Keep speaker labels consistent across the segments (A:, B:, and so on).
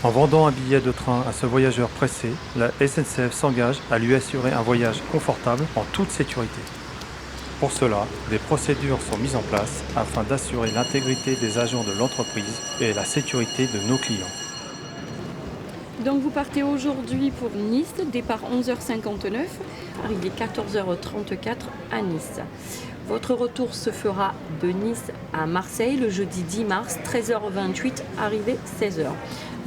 A: En vendant un billet de train à ce voyageur pressé, la SNCF s'engage à lui assurer un voyage confortable en toute sécurité. Pour cela, des procédures sont mises en place afin d'assurer l'intégrité des agents de l'entreprise et la sécurité de nos clients.
B: Donc vous partez aujourd'hui pour Nice, départ 11h59, arrivée 14h34 à Nice. Votre retour se fera de Nice à Marseille le jeudi 10 mars, 13h28, arrivée 16h.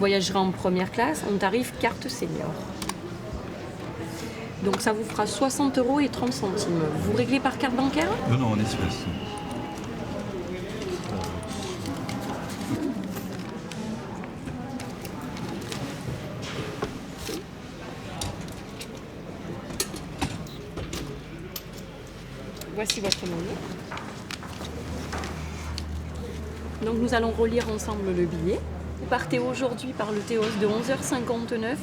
B: Voyagera en première classe, en tarif carte senior. Donc ça vous fera 60,30 €. Vous réglez par carte bancaire ?
C: Non, non, en espèces.
B: Voici votre monnaie. Donc nous allons relire ensemble le billet. Vous partez aujourd'hui par le Théos de 11h59,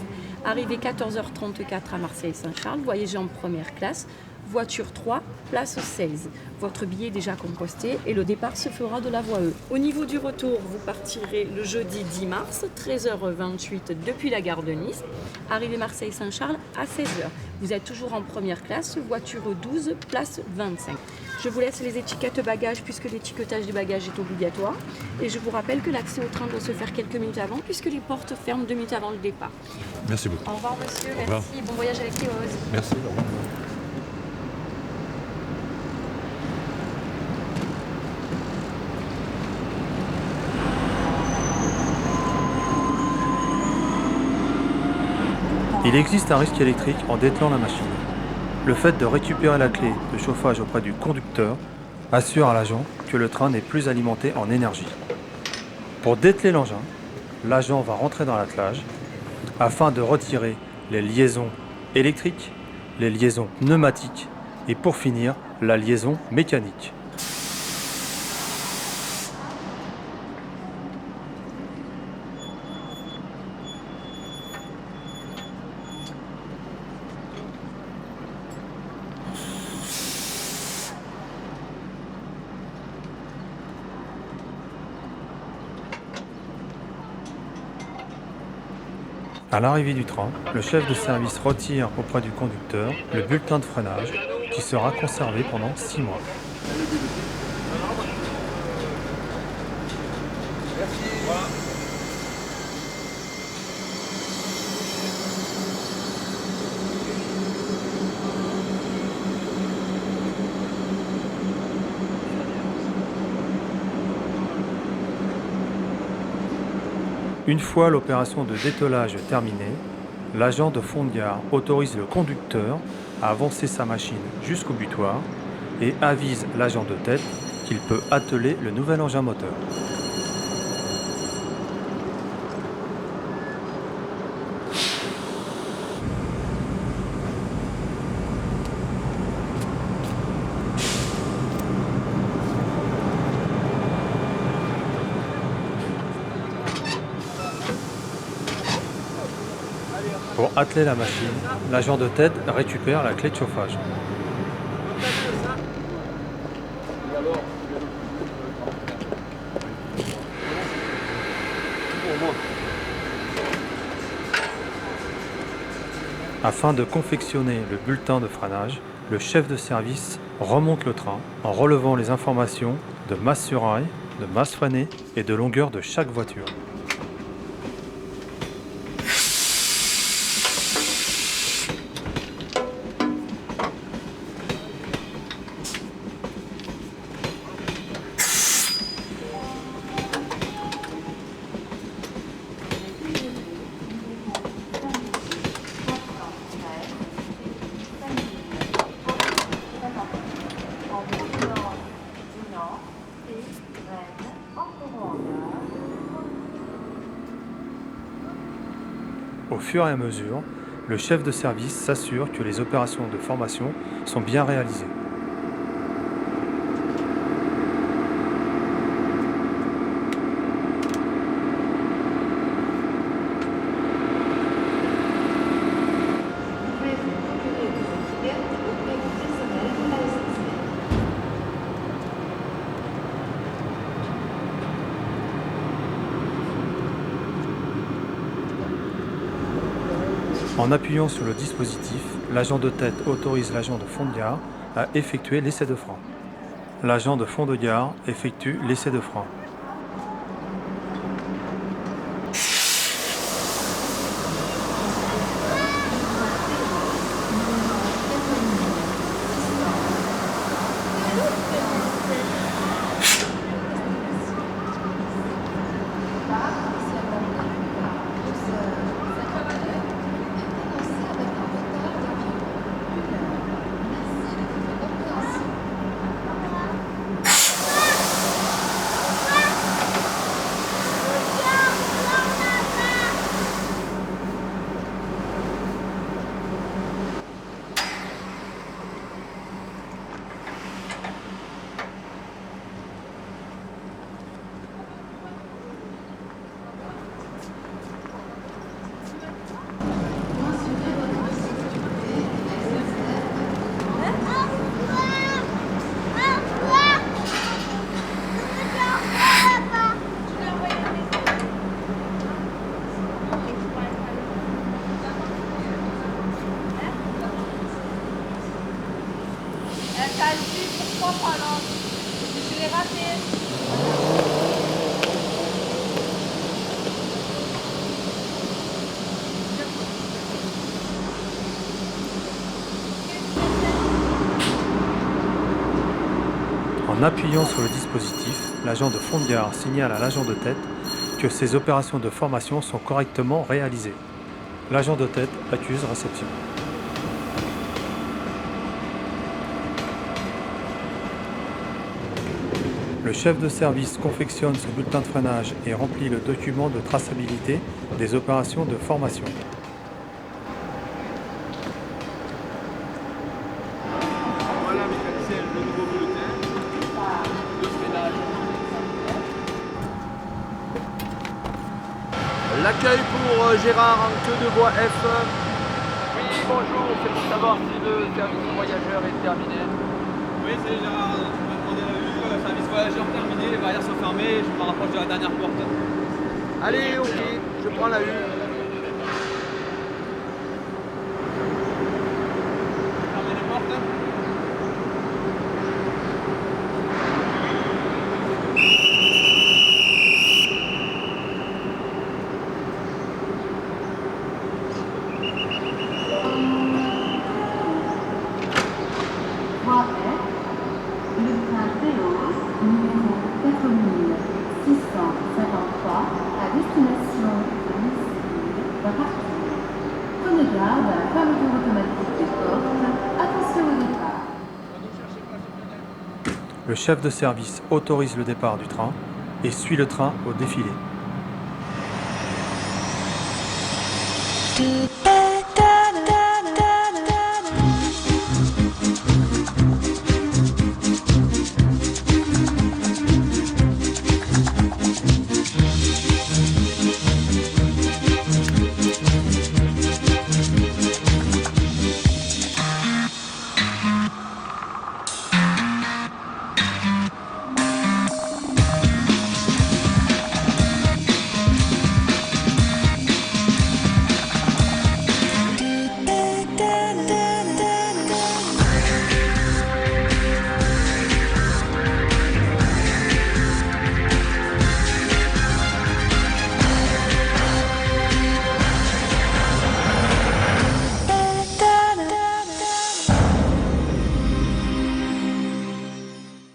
B: arrivée 14h34 à Marseille-Saint-Charles, voyagez en première classe, voiture 3, place 16. Votre billet est déjà composté et le départ se fera de la voie E. Au niveau du retour, vous partirez le jeudi 10 mars, 13h28 depuis la gare de Nice, arrivée Marseille-Saint-Charles à 16h. Vous êtes toujours en première classe, voiture 12, place 25. Je vous laisse les étiquettes bagages puisque l'étiquetage des bagages est obligatoire. Et je vous rappelle que l'accès au train doit se faire quelques minutes avant puisque les portes ferment 2 minutes avant le départ.
C: Merci beaucoup.
B: Au revoir monsieur,
C: Au revoir.
B: merci, bon voyage avec Théos.
C: Merci, au revoir.
A: Il existe un risque électrique en dételant la machine. Le fait de récupérer la clé de chauffage auprès du conducteur assure à l'agent que le train n'est plus alimenté en énergie. Pour dételer l'engin, l'agent va rentrer dans l'attelage afin de retirer les liaisons électriques, les liaisons pneumatiques et pour finir, la liaison mécanique. À l'arrivée du train, le chef de service retire auprès du conducteur le bulletin de freinage qui sera conservé pendant 6 mois. Une fois l'opération de dételage terminée, l'agent de fond de gare autorise le conducteur à avancer sa machine jusqu'au butoir et avise l'agent de tête qu'il peut atteler le nouvel engin moteur. Pour atteler la machine, l'agent de tête récupère la clé de chauffage. Afin de confectionner le bulletin de freinage, le chef de service remonte le train en relevant les informations de masse sur rail, de masse freinée et de longueur de chaque voiture. Au fur et à mesure, le chef de service s'assure que les opérations de formation sont bien réalisées. En appuyant sur le dispositif, l'agent de tête autorise l'agent de fond de gare à effectuer l'essai de frein. L'agent de fond de gare effectue l'essai de frein.
D: Pourquoi pas là? Je l'ai raté.
A: En appuyant sur le dispositif, l'agent de fond de gare signale à l'agent de tête que ces opérations de formation sont correctement réalisées. L'agent de tête accuse réception. Le chef de service confectionne ce bulletin de freinage et remplit le document de traçabilité des opérations de formation.
E: Voilà, mécanicien, le nouveau bulletin de freinage. L'accueil pour Gérard en queue de voie F. Oui, bonjour, c'est pour savoir si le service voyageur est terminé.
F: Oui, c'est Gérard, je m'ai demandé la vue, le service voyageur terminé, les barrières sont fermées, je me rapproche de la dernière porte.
E: Allez, ok, je prends la U.
F: Fermez les portes.
G: Voie F, le train Théos, numéro 4653, à destination de Nice, va partir. Prenez garde à la fermeture automatique des portes. Attention au départ.
A: Le chef de service autorise le départ du train et suit le train au défilé.